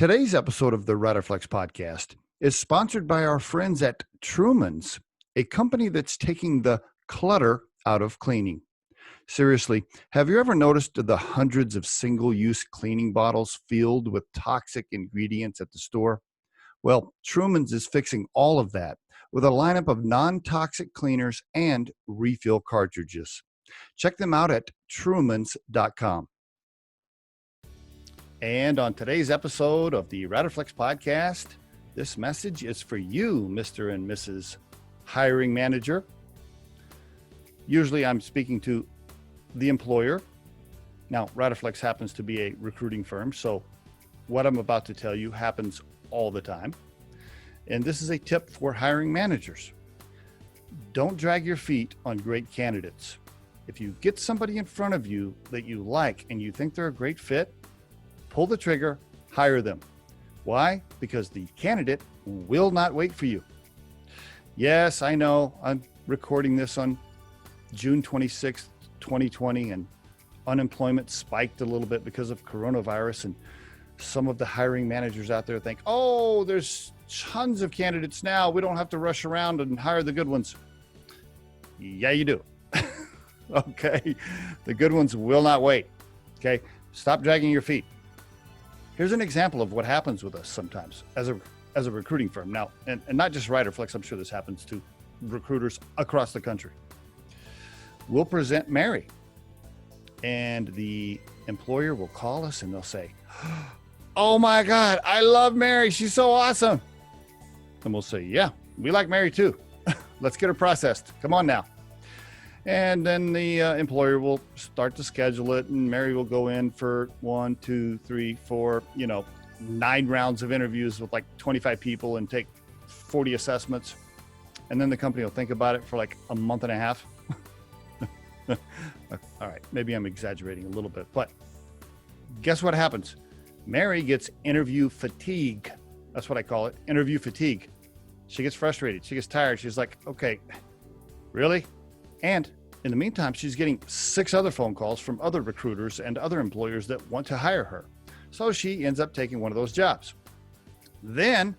Today's episode of the Riderflex podcast is sponsored by our friends at Truman's, a company that's taking the clutter out of cleaning. Seriously, have you ever noticed the hundreds of single-use cleaning bottles filled with toxic ingredients at the store? Well, Truman's is fixing all of that with a lineup of non-toxic cleaners and refill cartridges. Check them out at trumans.com. And on today's episode of the Riderflex podcast, this message is for you, Mr. and Mrs. Hiring Manager. Usually I'm speaking to the employer. Now, Riderflex happens to be a recruiting firm, so what I'm about to tell you happens all the time. And this is a tip for hiring managers. Don't drag your feet on great candidates. If you get somebody in front of you that you like and you think they're a great fit, pull the trigger, hire them. Why? Because the candidate will not wait for you. Yes, I know I'm recording this on June 26th, 2020, and unemployment spiked a little bit because of coronavirus. And some of the hiring managers out there think, oh, there's tons of candidates now. We don't have to rush around and hire the good ones. Yeah, you do. Okay. The good ones will not wait. Okay. Stop dragging your feet. Here's an example of what happens with us sometimes as a recruiting firm. Now, and not just Riderflex, I'm sure this happens to recruiters across the country. We'll present Mary, and the employer will call us and they'll say, oh my God, I love Mary. She's so awesome. And we'll say, yeah, we like Mary too. Let's get her processed. Come on now. And then the employer will start to schedule it, and Mary will go in for 1, 2, 3, 4, 9 rounds of interviews with like 25 people and take 40 assessments. And then the company will think about it for like a month and a half. All right, maybe I'm exaggerating a little bit, but guess what happens? Mary gets interview fatigue. That's what I call it, interview fatigue. She gets frustrated. She gets tired. She's like, okay, really? And in the meantime, she's getting 6 other phone calls from other recruiters and other employers that want to hire her. So she ends up taking one of those jobs. Then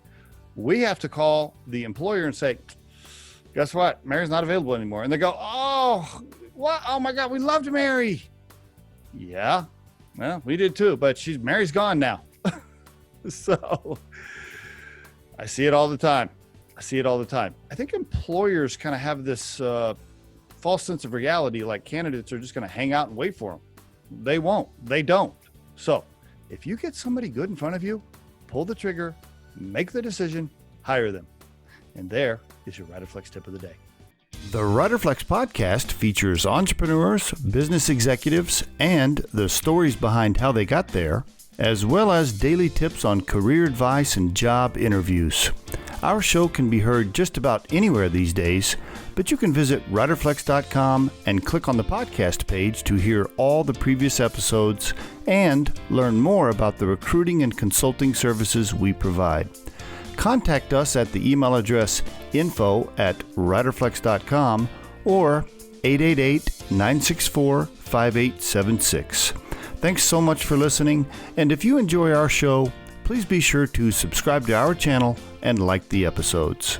we have to call the employer and say, guess what? Mary's not available anymore. And they go, oh, what? Oh my God, we loved Mary. Yeah, well, we did too, but Mary's gone now. So I see it all the time. I think employers kind of have this false sense of reality, like candidates are just going to hang out and wait for them. They won't. They don't. So if you get somebody good in front of you, pull the trigger, make the decision, hire them. And there is your Riderflex tip of the day. The Riderflex podcast features entrepreneurs, business executives, and the stories behind how they got there, as well as daily tips on career advice and job interviews. Our show can be heard just about anywhere these days, but you can visit riderflex.com and click on the podcast page to hear all the previous episodes and learn more about the recruiting and consulting services we provide. Contact us at the email address info@riderflex.com or 888-964-5876. Thanks so much for listening, and if you enjoy our show, please be sure to subscribe to our channel and like the episodes.